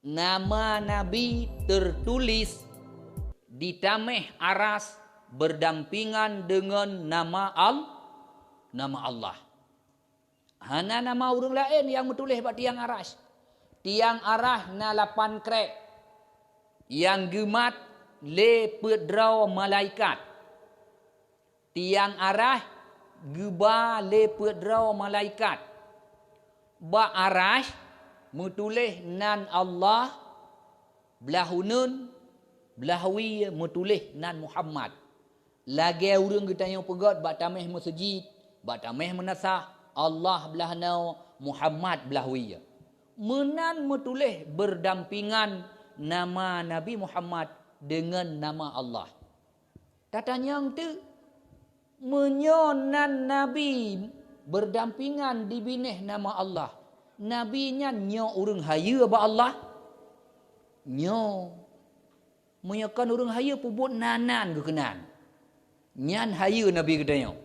nama Nabi tertulis di tameh aras berdampingan dengan nama Allah. Hana nama orang lain yang bertulis pada tiang aras. Tiang aras na 8 krek. Yang gemat le pedrau malaikat. Tiang aras geba le pedrau malaikat. Ba aras metulis nan Allah, belahunun belahwi metulis nan Muhammad. Lagi orang kita yang pegat bak tameh masjid, bak tameh menasah Allah belah nau, Muhammad belahwi. Menan metulis berdampingan nama Nabi Muhammad dengan nama Allah. Tatanya tu menyonan Nabi berdampingan di binih nama Allah. Nabi nya nyo urang haya ba Allah. Nyo menyakan urang haya pubut nanan ke kenan. Nyan haya Nabi katanya.